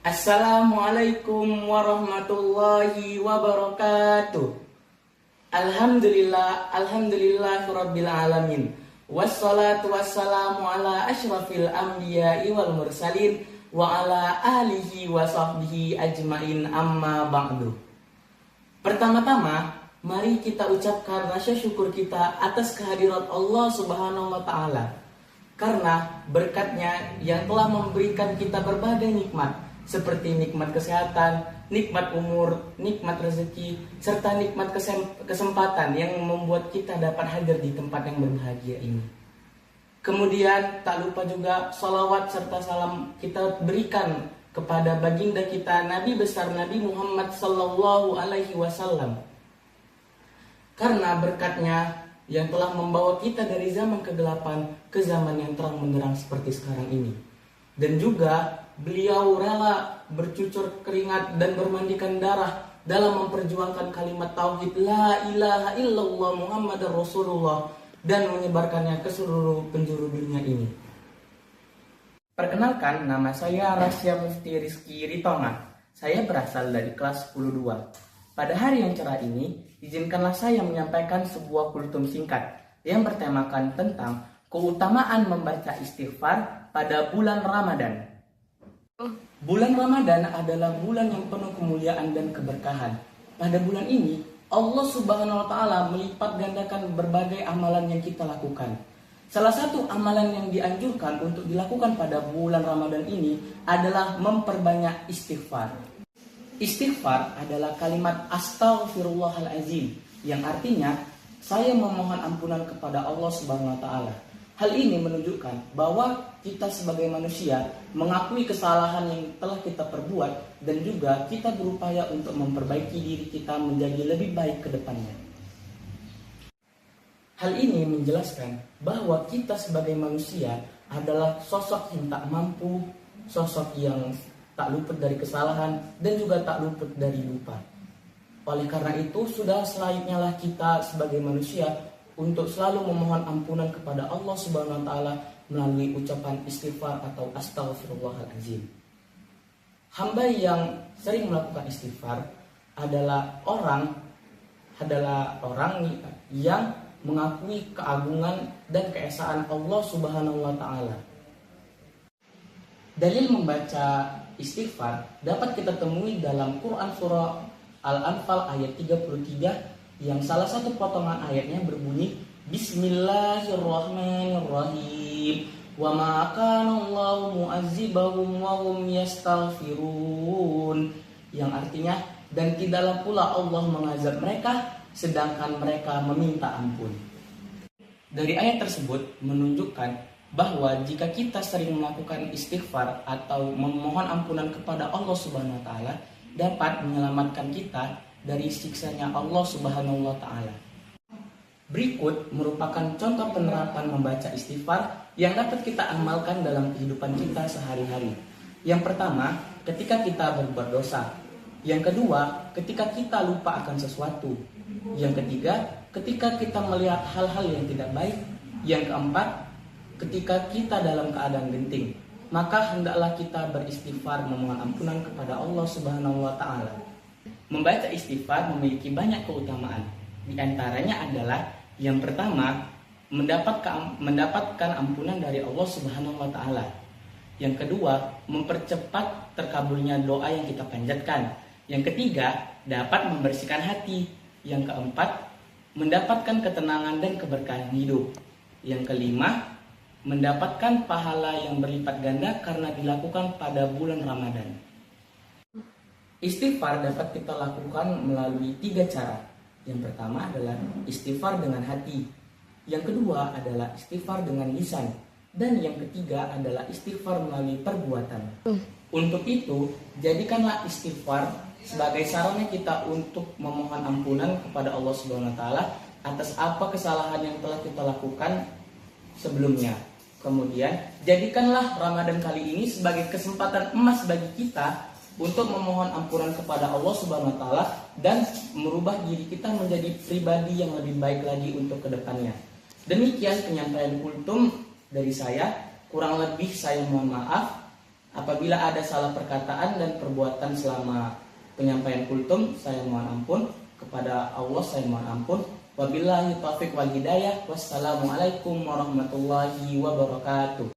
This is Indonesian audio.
Assalamualaikum warahmatullahi wabarakatuh. Alhamdulillahirabbil alamin. Wassalatu wassalamu ala asyrafil anbiya'i wal mursalin wa ala alihi wa sahbihi ajmain, amma ba'du. Pertama-tama, mari kita ucapkan rasa syukur kita atas kehadirat Allah Subhanahu wa taala. Karena berkatnya yang telah memberikan kita berbagai nikmat, seperti nikmat kesehatan, nikmat umur, nikmat rezeki, serta nikmat kesempatan yang membuat kita dapat hadir di tempat yang berbahagia ini. Kemudian tak lupa juga salawat serta salam kita berikan kepada baginda kita Nabi besar Nabi Muhammad Sallallahu Alaihi Wasallam. Karena berkatnya yang telah membawa kita dari zaman kegelapan ke zaman yang terang benderang seperti sekarang ini. Dan juga beliau rela bercucur keringat dan bermandikan darah dalam memperjuangkan kalimat tauhid la ilaha illallah Muhammadar Rasulullah dan menyebarkannya ke seluruh penjuru dunia ini. Perkenalkan, nama saya Rasya Mufti Rizky Ritonga. Saya berasal dari kelas 10-2. Pada hari yang cerah ini, izinkanlah saya menyampaikan sebuah kultum singkat yang bertemakan tentang keutamaan membaca istighfar pada bulan Ramadan. Bulan Ramadan adalah bulan yang penuh kemuliaan dan keberkahan. Pada bulan ini, Allah Subhanahu wa taala melipat gandakan berbagai amalan yang kita lakukan. Salah satu amalan yang dianjurkan untuk dilakukan pada bulan Ramadan ini adalah memperbanyak istighfar. Istighfar adalah kalimat astaghfirullahalazim yang artinya saya memohon ampunan kepada Allah Subhanahu wa taala. Hal ini menunjukkan bahwa kita sebagai manusia mengakui kesalahan yang telah kita perbuat dan juga kita berupaya untuk memperbaiki diri kita menjadi lebih baik ke depannya. Hal ini menjelaskan bahwa kita sebagai manusia adalah sosok yang tak mampu, sosok yang tak luput dari kesalahan dan juga tak luput dari lupa. Oleh karena itu, sudah selayaknya lah kita sebagai manusia untuk selalu memohon ampunan kepada Allah Subhanahu wa taala melalui ucapan istighfar atau astaghfirullahalazim. Hamba yang sering melakukan istighfar adalah orang yang mengakui keagungan dan keesaan Allah Subhanahu wa taala. Dalil membaca istighfar dapat kita temui dalam Quran surah Al-Anfal ayat 33 yang salah satu potongan ayatnya berbunyi Bismillahirrahmanirrahim wa ma kana Allahu mu'azzibahum wa hum yastaghfirun, yang artinya dan tidaklah pula Allah mengazab mereka sedangkan mereka meminta ampun. Dari ayat tersebut menunjukkan bahwa jika kita sering melakukan istighfar atau memohon ampunan kepada Allah Subhanahu wa taala dapat menyelamatkan kita dari siksanya Allah Subhanahu wa taala. Berikut merupakan contoh penerapan membaca istighfar yang dapat kita amalkan dalam kehidupan kita sehari-hari. Yang pertama, ketika kita berbuat dosa. Yang kedua, ketika kita lupa akan sesuatu. Yang ketiga, ketika kita melihat hal-hal yang tidak baik. Yang keempat, ketika kita dalam keadaan genting. Maka hendaklah kita beristighfar memohon ampunan kepada Allah Subhanahu wa taala. Membaca istighfar memiliki banyak keutamaan. Di antaranya adalah yang pertama, mendapatkan ampunan dari Allah Subhanahu wa taala. Yang kedua, mempercepat terkabulnya doa yang kita panjatkan. Yang ketiga, dapat membersihkan hati. Yang keempat, mendapatkan ketenangan dan keberkahan hidup. Yang kelima, mendapatkan pahala yang berlipat ganda karena dilakukan pada bulan Ramadan. Istighfar dapat kita lakukan melalui 3 cara. Yang pertama adalah istighfar dengan hati. Yang kedua adalah istighfar dengan lisan. Dan yang ketiga adalah istighfar melalui perbuatan. Untuk itu, jadikanlah istighfar sebagai sarana kita untuk memohon ampunan kepada Allah Subhanahu wa taala atas apa kesalahan yang telah kita lakukan sebelumnya. Kemudian, jadikanlah Ramadan kali ini sebagai kesempatan emas bagi kita untuk memohon ampunan kepada Allah Subhanahu wa taala dan merubah diri kita menjadi pribadi yang lebih baik lagi untuk kedepannya. Demikian penyampaian kultum dari saya. Kurang lebih saya mohon maaf. Apabila ada salah perkataan dan perbuatan selama penyampaian kultum, saya mohon ampun. Kepada Allah saya mohon ampun. Wabillahi taufiq wal hidayah. Wassalamualaikum warahmatullahi wabarakatuh.